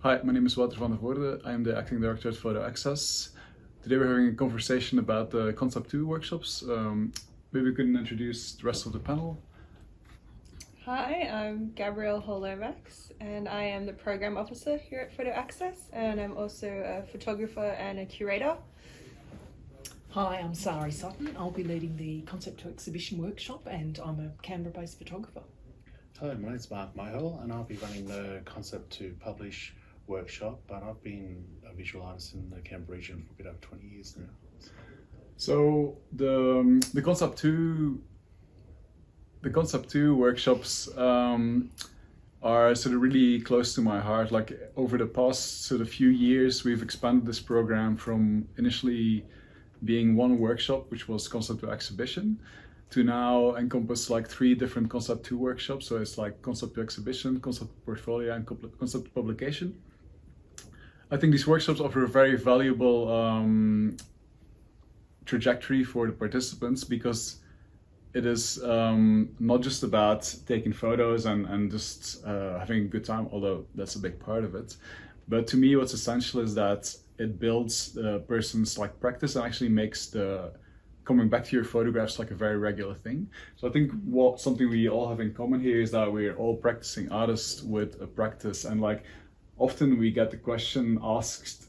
Hi, my name is Wouter Van de Voorde. I am the acting director at Photo Access. Today we're having a conversation about the Concept 2 workshops. Maybe we can introduce the rest of the panel. Hi, I'm Gabrielle Hall-Lomax and I am the program officer here at Photo Access, and I'm also a photographer and a curator. Hi, I'm Sari Sutton. I'll be leading the Concept 2 exhibition workshop and I'm a Canberra-based photographer. Hello, my name's Mohell and I'll be running the Concept 2 Publish workshop, but I've been a visual artist in the Canberra region for a bit over 20 years now. So the Concept 2 workshops are sort of really close to my heart. Like over the past sort of few years, we've expanded this program from initially being one workshop, which was Concept 2 exhibition, to now encompass like 3 different Concept 2 workshops. So it's like Concept 2 exhibition, Concept portfolio, and Concept publication. I think these workshops offer a very valuable trajectory for the participants, because it is not just about taking photos and just having a good time, although that's a big part of it. But to me, what's essential is that it builds the person's like practice and actually makes the coming back to your photographs like a very regular thing. So I think something we all have in common here is that we're all practicing artists with a practice, and like often we get the question asked.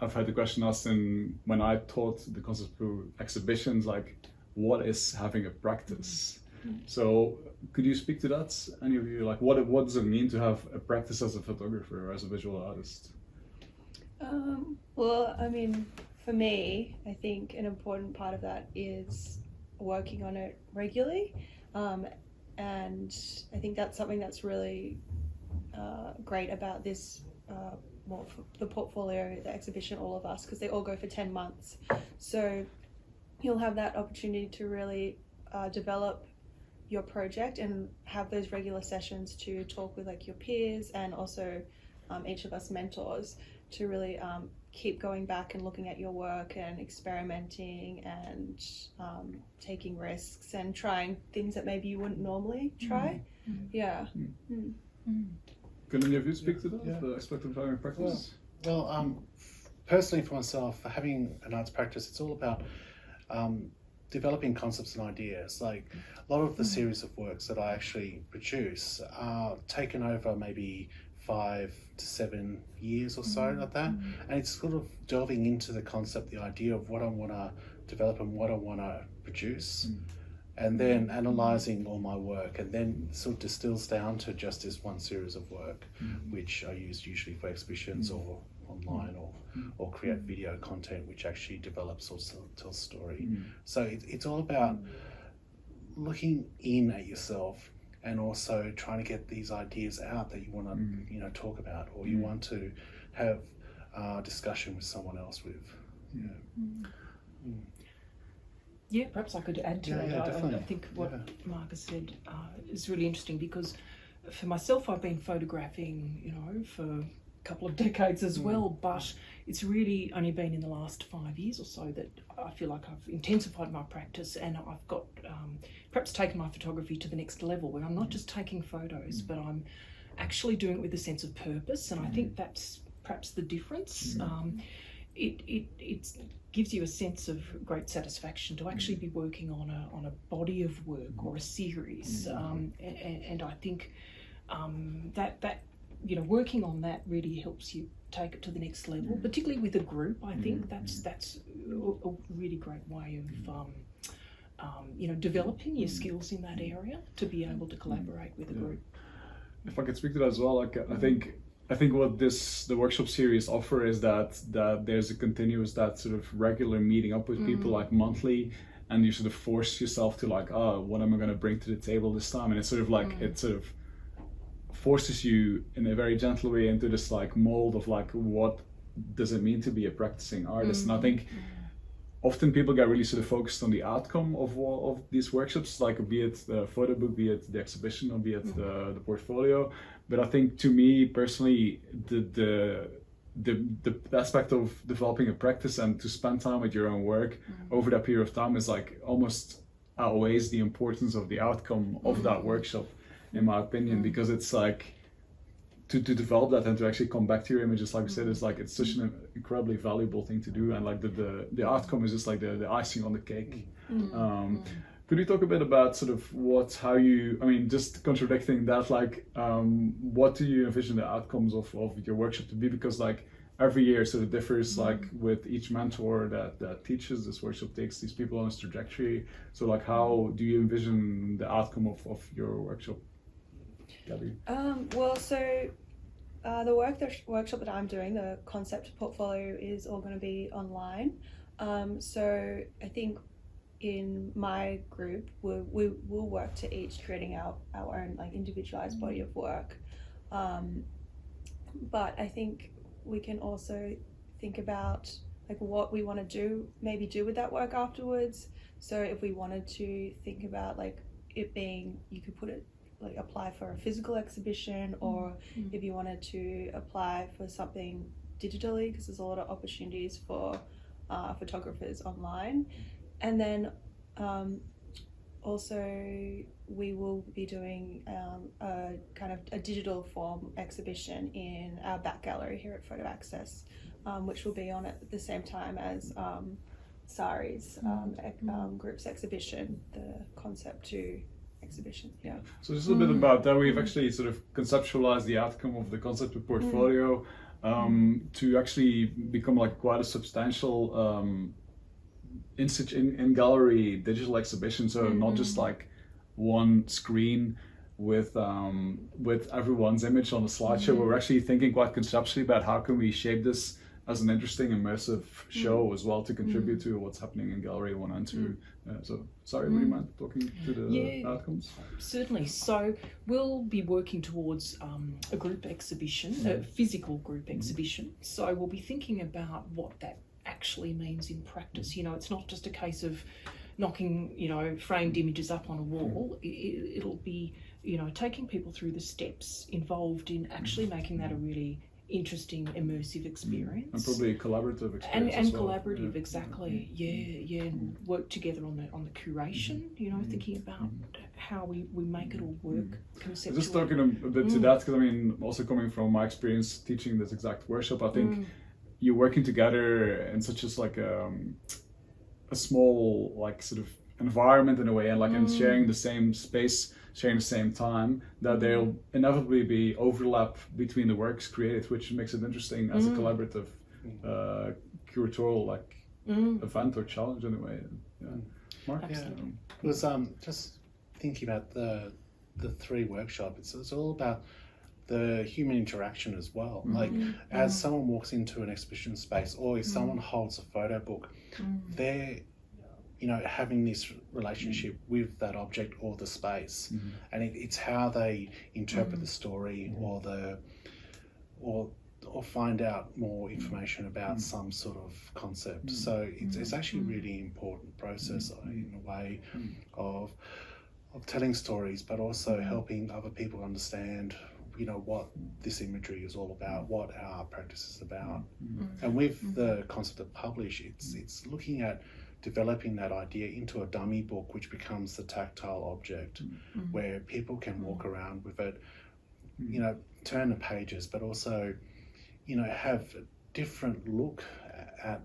I've had the question asked when I taught the Concept 2 exhibitions, like, what is having a practice? So could you speak to that? Any of you, like what does it mean to have a practice as a photographer or as a visual artist? Well, I mean, for me, I think an important part of that is working on it regularly. And I think that's something that's really great about this, the portfolio, the exhibition, all of us, because they all go for 10 months. So you'll have that opportunity to really develop your project and have those regular sessions to talk with like your peers and also each of us mentors to really keep going back and looking at your work and experimenting and taking risks and trying things that maybe you wouldn't normally try. Yeah. Can any of you speak to that, the aspect of having a practice? Well, personally for myself, for having an arts practice, it's all about developing concepts and ideas. Like a lot of the series of works that I actually produce are taken over maybe 5 to 7 years or so, like that. And it's sort of delving into the concept, the idea of what I want to develop and what I want to produce. And then analysing all my work, and then sort of distills down to just this one series of work, which I use usually for exhibitions or online or create video content which actually develops or tells story. So it's all about looking in at yourself and also trying to get these ideas out that you want to talk about, or you want to have a discussion with someone else with. Yeah, perhaps I could add to that. Definitely. I think what Mark has said is really interesting, because for myself, I've been photographing, for a couple of decades as well, but it's really only been in the last 5 years or so that I feel like I've intensified my practice, and I've got perhaps taken my photography to the next level, where I'm not just taking photos, but I'm actually doing it with a sense of purpose, and I think that's perhaps the difference. It gives you a sense of great satisfaction to actually be working on a body of work or a series, and I think that working on that really helps you take it to the next level, particularly with a group. I think that's a really great way of developing your skills in that area, to be able to collaborate with a group. If I could speak to that as well, like I think what the workshop series offer is that there's a continuous, that sort of regular meeting up with people like monthly, and you sort of force yourself to like, what am I going to bring to the table this time? And it's sort of like it sort of forces you in a very gentle way into this like mold of like, what does it mean to be a practicing artist? And I think often people get really sort of focused on the outcome of these workshops, like be it the photo book, be it the exhibition, or be it the portfolio. But I think, to me personally, the aspect of developing a practice and to spend time with your own work over that period of time is like almost outweighs the importance of the outcome of that workshop, in my opinion, because it's like to develop that and to actually come back to your images, like I said, is like it's such an incredibly valuable thing to do, and like the outcome is just like the icing on the cake. Could you talk a bit about sort of how you, I mean, just contradicting that, like what do you envision the outcomes of your workshop to be? Because like every year sort of differs, like with each mentor that teaches this workshop takes these people on this trajectory. So like how do you envision the outcome of your workshop, Gabby? Well, so the workshop that I'm doing, the concept portfolio, is all going to be online. So I think in my group we will work to each creating our own like individualized body of work. But I think we can also think about like what we want to do with that work afterwards. So if we wanted to think about like it being, you could put it like apply for a physical exhibition, or if you wanted to apply for something digitally, because there's a lot of opportunities for photographers online. And then also we will be doing a kind of a digital form exhibition in our back gallery here at Photo Access, which will be on at the same time as Sari's group's exhibition, the Concept 2 exhibition. Yeah. So just a little bit about that. We've actually sort of conceptualized the outcome of the concept of portfolio to actually become like quite a substantial in gallery digital exhibition. So not just like one screen with everyone's image on a slideshow. We're actually thinking quite conceptually about how can we shape this as an interesting immersive show as well to contribute to what's happening in gallery 1 and 2. So sorry, would you mind talking to the outcomes? Certainly. So we'll be working towards a group exhibition, a physical group exhibition. So we'll be thinking about what that actually means in practice. You know, it's not just a case of knocking, you know, framed images up on a wall. It'll be, you know, taking people through the steps involved in actually making that a really interesting, immersive experience. And probably a collaborative experience and as well. collaborative, exactly. And work together on the curation, you know, thinking about how we make it all work conceptually. Just talking a bit to that, because I mean, also coming from my experience teaching this exact workshop, I think you're working together in such as like a small like sort of environment in a way, and like and sharing the same space, sharing the same time, that there'll inevitably be overlap between the works created, which makes it interesting as a collaborative curatorial like event or challenge in a way. Mark? Absolutely. It was just thinking about the 3 workshop, it's all about the human interaction as well. Like as someone walks into an exhibition space, or if someone holds a photo book, they're, you know, having this relationship with that object or the space, and it's how they interpret the story or find out more information about some sort of concept. So it's actually a really important process in a way of telling stories, but also helping other people understand, you know, what this imagery is all about, what our practice is about. And with the concept of publish, it's looking at developing that idea into a dummy book, which becomes the tactile object, where people can walk around with it, you know, turn the pages, but also, you know, have a different look at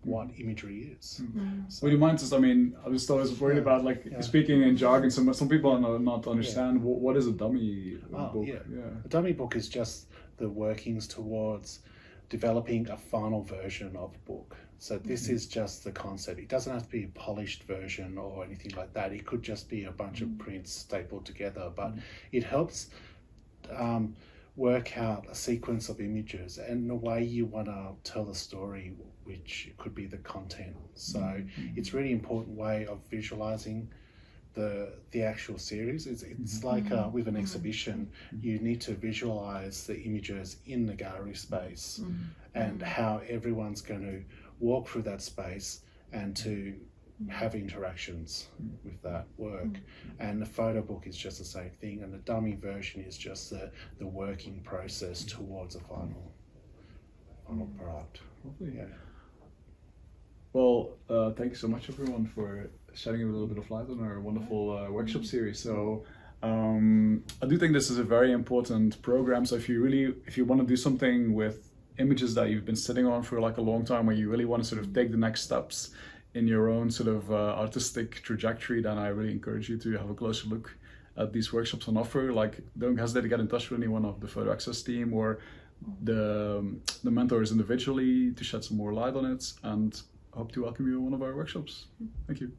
what imagery is. So, would you mind just, I mean, I was always worried about like speaking in jargon, some people not understand what is a dummy book. A dummy book is just the workings towards developing a final version of a book. So this is just the concept. It doesn't have to be a polished version or anything like that. It could just be a bunch of prints stapled together, but it helps work out a sequence of images and the way you want to tell the story, which could be the content. So it's a really important way of visualizing the actual series. It's like with an exhibition, you need to visualize the images in the gallery space and how everyone's going to walk through that space and to have interactions with that work. And the photo book is just the same thing, and the dummy version is just the working process towards a final product. Lovely. Well, thank you so much everyone for shedding a little bit of light on our wonderful workshop series. So I do think this is a very important program. So if you want to do something with images that you've been sitting on for like a long time, where you really want to sort of take the next steps in your own sort of artistic trajectory, then I really encourage you to have a closer look at these workshops on offer. Like, don't hesitate to get in touch with anyone of the Photo Access team or the mentors individually to shed some more light on it, and hope to welcome you in one of our workshops. Thank you.